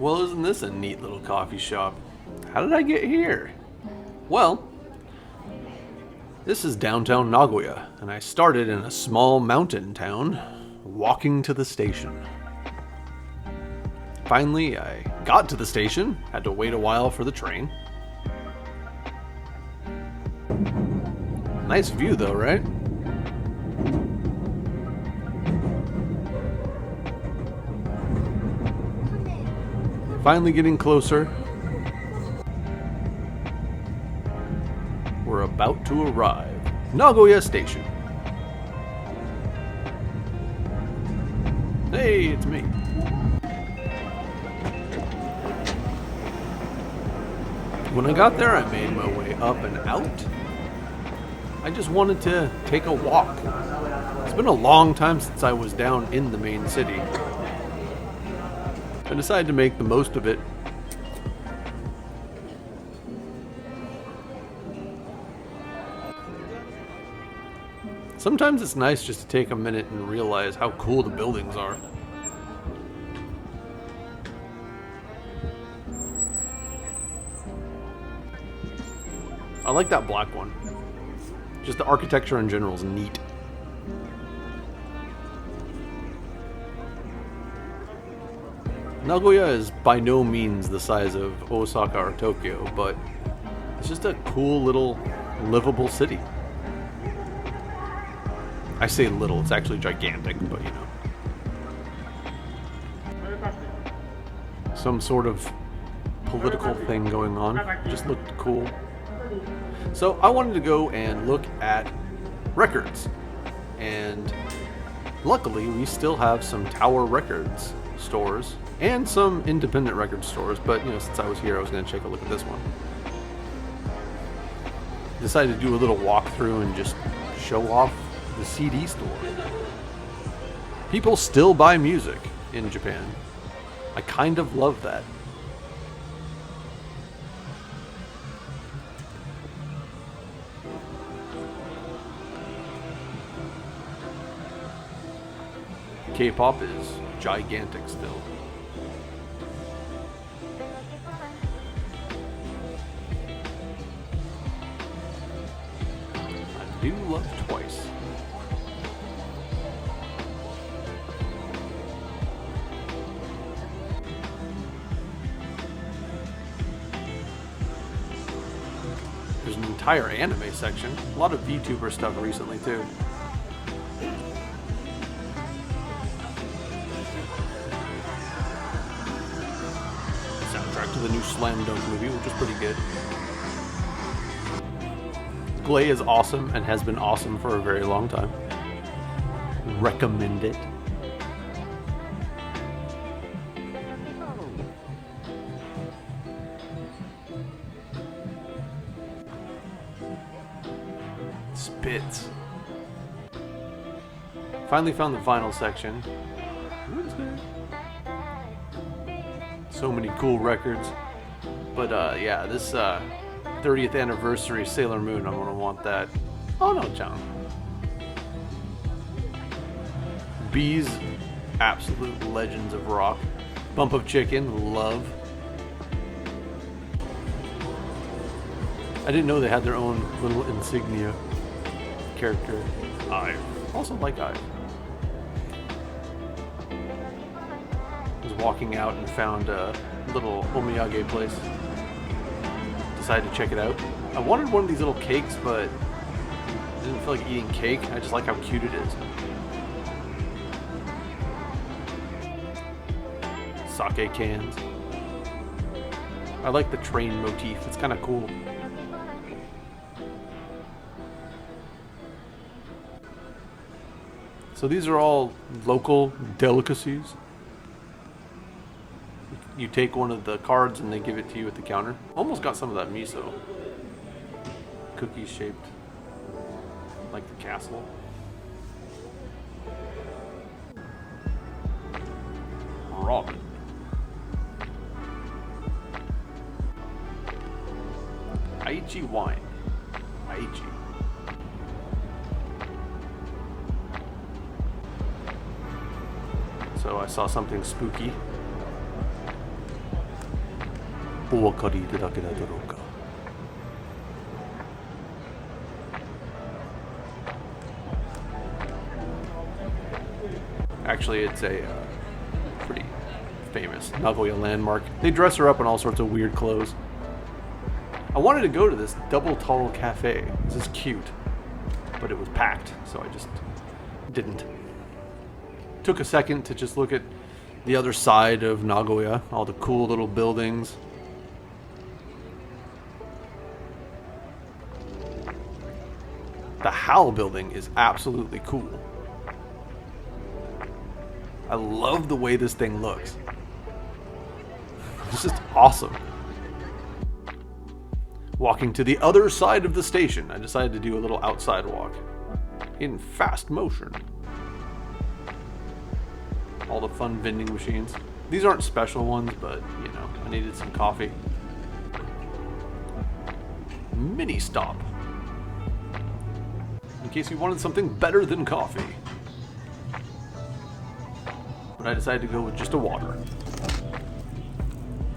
Well, isn't this a neat little coffee shop? How did I get here? Well, this is downtown Nagoya, and I started in a small mountain town, walking to the station. Finally, I got to the station, had to wait a while for the train. Nice view though, right? Finally getting closer. We're about to arrive. Nagoya Station. Hey, it's me. When I got there, I made my way up and out. I just wanted to take a walk. It's been a long time since I was down in the main city. I decided to make the most of it. Sometimes it's nice just to take a minute and realize how cool the buildings are. I like that black one. Just the architecture in general is neat. Nagoya is by no means the size of Osaka or Tokyo, but it's just a cool little livable city. I say little, it's actually gigantic, but you know. Some sort of political thing going on. Just looked cool. So I wanted to go and look at records. And luckily we still have some Tower Records stores and some independent record stores, but you know, since I was here I was going to take a look at this one. Decided to do a little walkthrough and just show off the CD store. People still buy music in Japan. I kind of love that. K-pop is gigantic still. I do love Twice. There's an entire anime section. A lot of VTuber stuff recently too. Soundtrack to the new Slam Dunk movie, which is pretty good. Glay is awesome and has been awesome for a very long time. Recommend it. Spits. Finally found the vinyl section. So many cool records. But yeah, this 30th anniversary Sailor Moon, I'm gonna want that. Oh no, John. Bees, absolute legends of rock. Bump of Chicken, love. I didn't know they had their own little insignia character. I also like I was walking out and found a little omiyage place. Decided to check it out. I wanted one of these little cakes, but I didn't feel like eating cake. I just like how cute it is. Sake cans. I like the train motif. It's kind of cool. So these are all local delicacies. You take one of the cards and they give it to you at the counter. Almost got some of that miso. Cookies shaped like the castle. Ramen. Aichi wine. Aichi. So I saw something spooky. お分かりいただけただろうか。Actually, it's a pretty famous Nagoya landmark. They dress her up in all sorts of weird clothes. I wanted to go to this double tall cafe. This is cute, but it was packed, so I just didn't. Took a second to just look at the other side of Nagoya, all the cool little buildings. The HAL building is absolutely cool. I love the way this thing looks. It's just awesome. Walking to the other side of the station, I decided to do a little outside walk in fast motion. All the fun vending machines. These aren't special ones, but you know, I needed some coffee. Mini stop. In case you wanted something better than coffee. But I decided to go with just a water.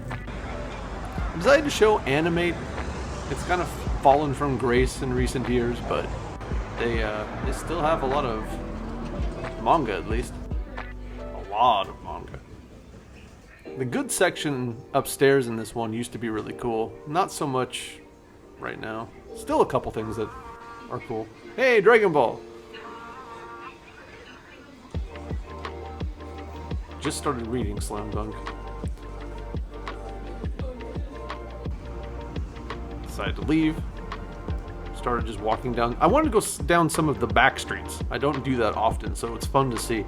I decided to show Animate. It's kind of fallen from grace in recent years, but they still have a lot of manga, at least. A lot of manga. The good section upstairs in this one used to be really cool. Not so much right now. Still a couple things that are cool. Hey, Dragon Ball! Just started reading Slam Dunk. Decided to leave. Started just walking down. I wanted to go down some of the back streets. I don't do that often, so it's fun to see.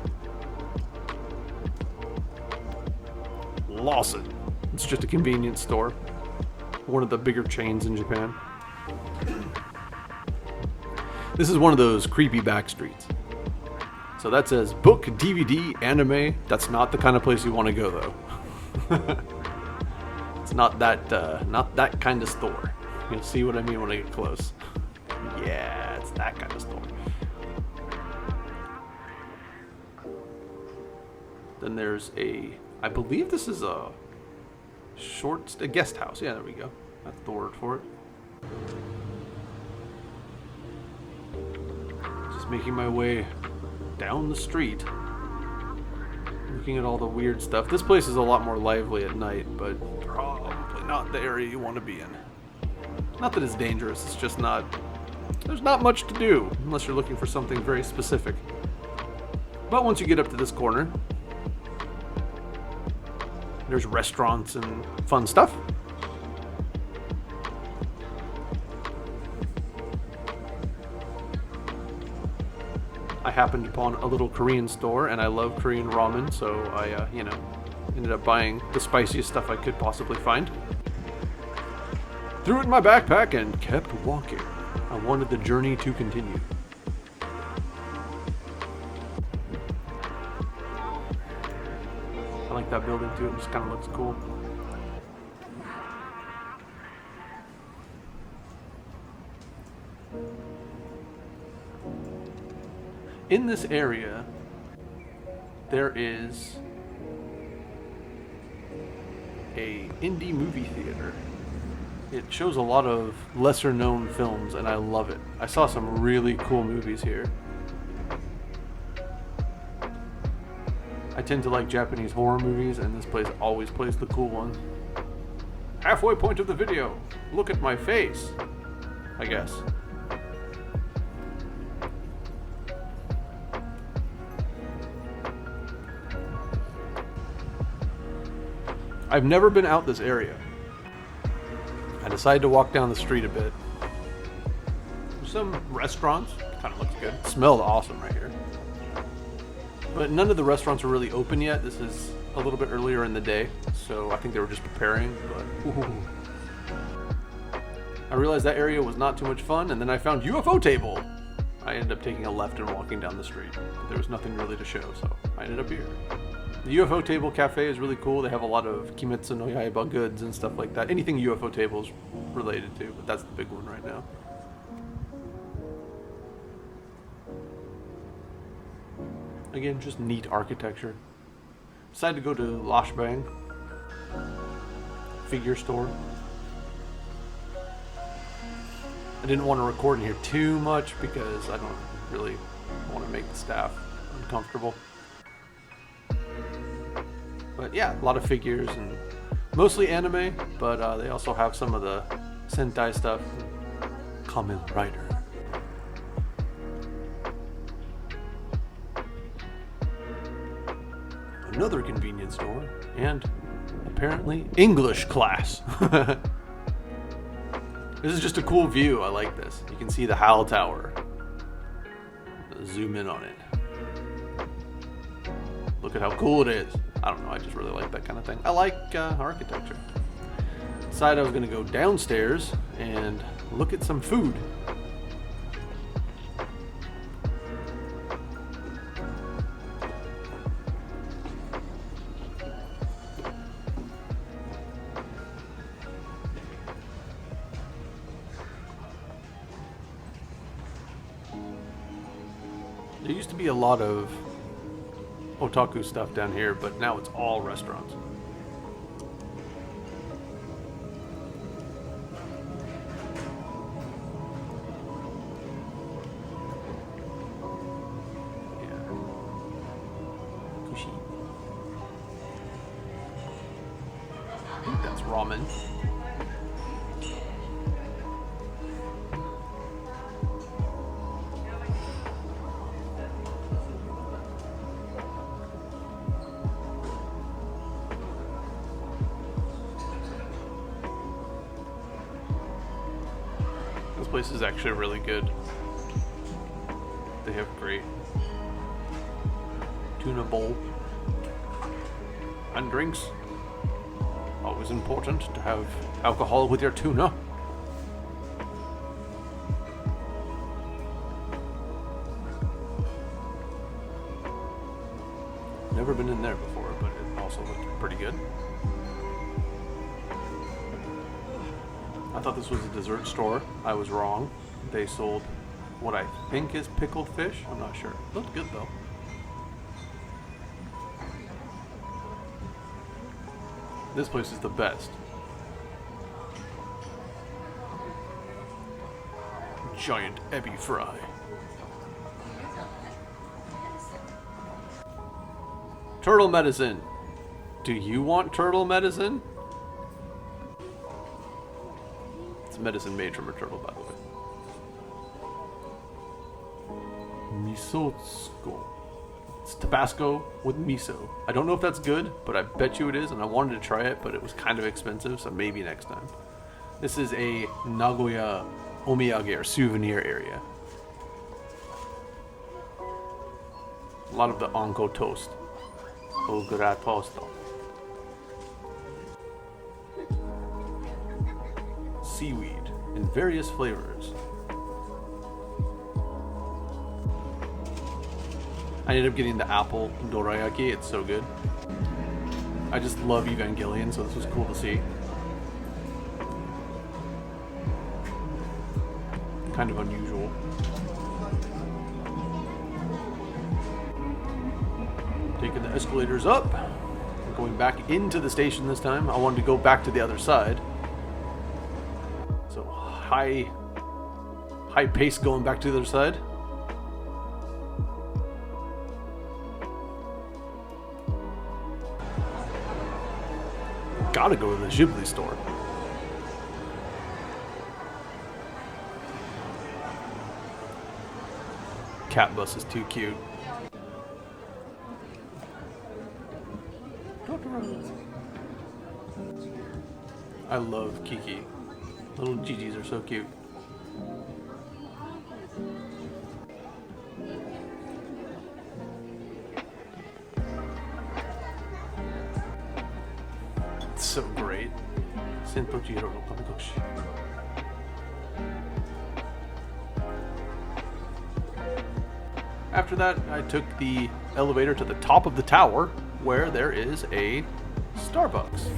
Lawson. It's just a convenience store. One of the bigger chains in Japan. This is one of those creepy back streets. So that says book, DVD, anime. That's not the kind of place you want to go, though. It's not that kind of store. You'll see what I mean when I get close. Yeah, it's that kind of store. Then there's I believe this is a guest house. Yeah, there we go. That's the word for it. Just making my way down the street, looking at all the weird stuff. This place is a lot more lively at night, but probably not the area you want to be in. Not that it's dangerous, it's just not... There's not much to do, unless you're looking for something very specific. But once you get up to this corner, there's restaurants and fun stuff. I happened upon a little Korean store, and I love Korean ramen, so I, ended up buying the spiciest stuff I could possibly find. Threw it in my backpack and kept walking. I wanted the journey to continue. I like that building too, it just kind of looks cool. In this area, there is a indie movie theater. It shows a lot of lesser known films and I love it. I saw some really cool movies here. I tend to like Japanese horror movies and this place always plays the cool ones. Halfway point of the video. Look at my face. I guess. I've never been out this area. I decided to walk down the street a bit. There's some restaurants, kind of looks good. It smelled awesome right here. But none of the restaurants are really open yet. This is a little bit earlier in the day, so I think they were just preparing. But ooh. I realized that area was not too much fun, and then I found UFO table. I ended up taking a left and walking down the street. But there was nothing really to show, so I ended up here. The UFO Table Cafe is really cool. They have a lot of Kimetsu no Yaiba goods and stuff like that. Anything UFO Table is related to, but that's the big one right now. Again, just neat architecture. Decided to go to Lashbang. figure store. I didn't want to record in here too much because I don't really want to make the staff uncomfortable. But yeah, a lot of figures and mostly anime, but they also have some of the Sentai stuff. Kamen Rider. Another convenience store, and apparently English class. This is just a cool view. I like this. You can see the HAL Tower. Zoom in on it. Look at how cool it is. I don't know, I just really like that kind of thing. I like architecture. Decided I was going to go downstairs and look at some food. There used to be a lot of otaku stuff down here, but now it's all restaurants. Yeah. Kushi. I think that's ramen. This place is actually really good. They have great tuna bowl and drinks. Always important to have alcohol with your tuna. Never been in there before, but it also looked pretty good. I thought this was a dessert store. I was wrong. They sold what I think is pickled fish. I'm not sure. Looked good though. This place is the best. Giant ebi fry. Turtle medicine. Do you want turtle medicine? Medicine made from a turtle, by the way. Misotsuko. It's Tabasco with miso. I don't know if that's good, but I bet you it is, and I wanted to try it, but it was kind of expensive, so maybe next time. This is a Nagoya omiyage or souvenir area. A lot of the onko toast. Ogura tosto. Seaweed in various flavors. I ended up getting the apple dorayaki. It's so good. I just love Evangelion, so this was cool to see. Kind of unusual. Taking the escalators up. Going back into the station this time. I wanted to go back to the other side. So high pace going back to the other side. Gotta go to the Ghibli store. Cat bus is too cute. I love Kiki. Little Gigi's are so cute. It's so great. Sentojiro no Kamigoshi. After that, I took the elevator to the top of the tower where there is a Starbucks.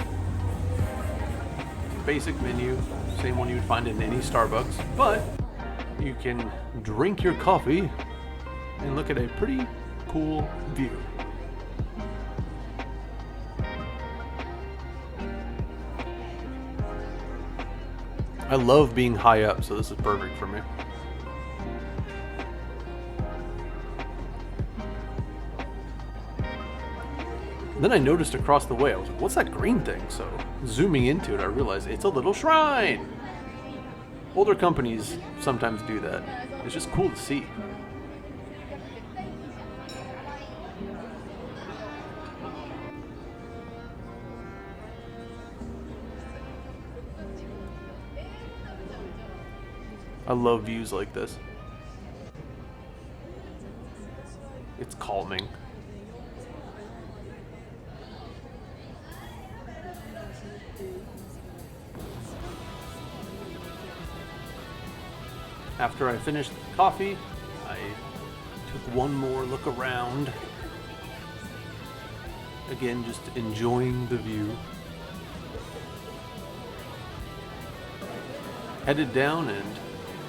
Basic menu, same one you would find in any Starbucks, but you can drink your coffee and look at a pretty cool view. I love being high up, so this is perfect for me. Then I noticed across the way, I was like, what's that green thing? So zooming into it, I realized it's a little shrine. Older companies sometimes do that. It's just cool to see. I love views like this. It's calming. After I finished the coffee, I took one more look around. Again, just enjoying the view. Headed down and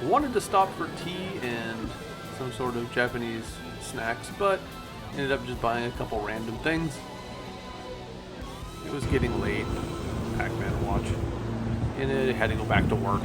wanted to stop for tea and some sort of Japanese snacks, but ended up just buying a couple random things. It was getting late. Pac-Man watch. And I had to go back to work.